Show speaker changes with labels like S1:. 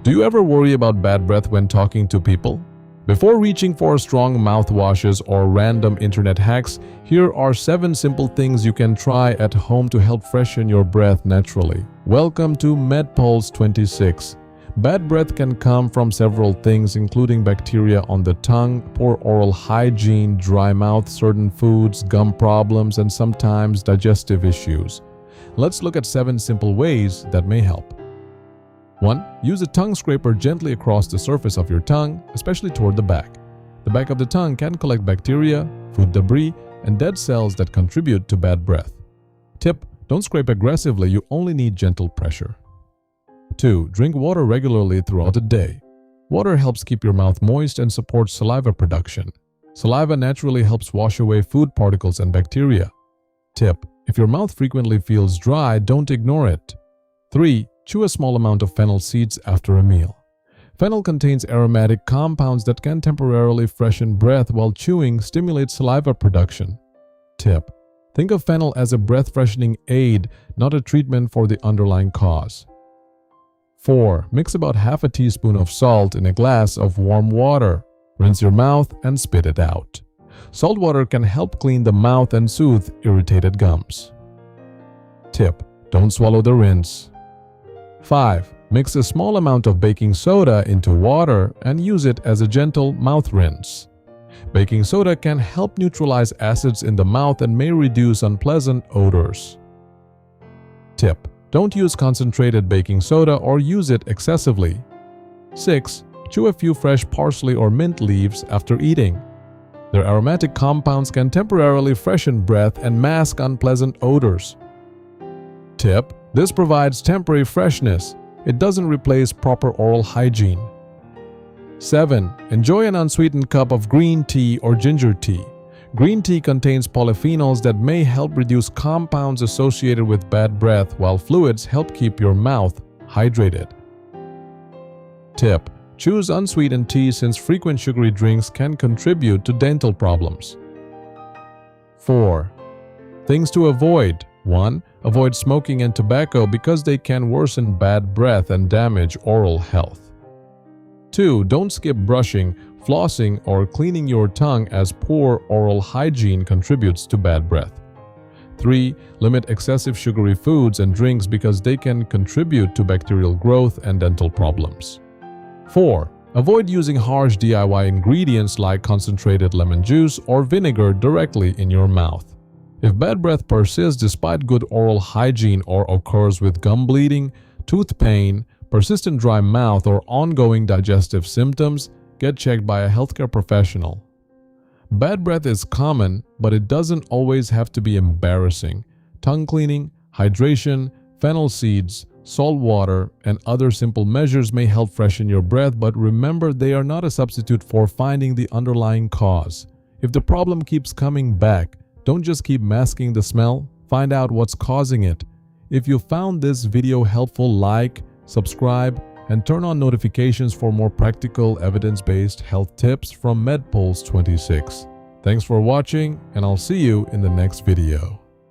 S1: Do you ever worry about bad breath when talking to people? Before reaching for strong mouthwashes or random internet hacks, here are 7 simple things you can try at home to help freshen your breath naturally. Welcome to MedPulse 26. Bad breath can come from several things, including bacteria on the tongue, poor oral hygiene, dry mouth, certain foods, gum problems, and sometimes digestive issues. Let's look at 7 simple ways that may help. 1. Use a tongue scraper gently across the surface of your tongue, especially toward the back. The back of the tongue can collect bacteria, food debris, and dead cells that contribute to bad breath. Tip: don't scrape aggressively, you only need gentle pressure. 2. Drink water regularly throughout the day. Water helps keep your mouth moist and supports saliva production. Saliva naturally helps wash away food particles and bacteria. Tip: if your mouth frequently feels dry, don't ignore it. 3. Chew a small amount of fennel seeds after a meal. Fennel contains aromatic compounds that can temporarily freshen breath, while chewing stimulates saliva production. Tip: think of fennel as a breath-freshening aid, not a treatment for the underlying cause. 4. Mix about half a teaspoon of salt in a glass of warm water. Rinse your mouth and spit it out. Salt water can help clean the mouth and soothe irritated gums. Tip: don't swallow the rinse. 5. Mix a small amount of baking soda into water and use it as a gentle mouth rinse. Baking soda can help neutralize acids in the mouth and may reduce unpleasant odors. Tip: don't use concentrated baking soda or use it excessively. 6. Chew a few fresh parsley or mint leaves after eating. Their aromatic compounds can temporarily freshen breath and mask unpleasant odors. Tip: this provides temporary freshness. It doesn't replace proper oral hygiene. 7. Enjoy an unsweetened cup of green tea or ginger tea. Green tea contains polyphenols that may help reduce compounds associated with bad breath, while fluids help keep your mouth hydrated. Tip: choose unsweetened tea since frequent sugary drinks can contribute to dental problems. 4. Things to avoid. 1. Avoid smoking and tobacco because they can worsen bad breath and damage oral health. 2. Don't skip brushing, flossing, or cleaning your tongue, as poor oral hygiene contributes to bad breath. 3. Limit excessive sugary foods and drinks because they can contribute to bacterial growth and dental problems. 4. Avoid using harsh DIY ingredients like concentrated lemon juice or vinegar directly in your mouth. If bad breath persists despite good oral hygiene or occurs with gum bleeding, tooth pain, persistent dry mouth, or ongoing digestive symptoms, get checked by a healthcare professional. Bad breath is common, but it doesn't always have to be embarrassing. Tongue cleaning, hydration, fennel seeds, salt water, and other simple measures may help freshen your breath, but remember, they are not a substitute for finding the underlying cause. If the problem keeps coming back, don't just keep masking the smell, find out what's causing it. If you found this video helpful, like, subscribe, and turn on notifications for more practical, evidence-based health tips from MedPulse 26. Thanks for watching, and I'll see you in the next video.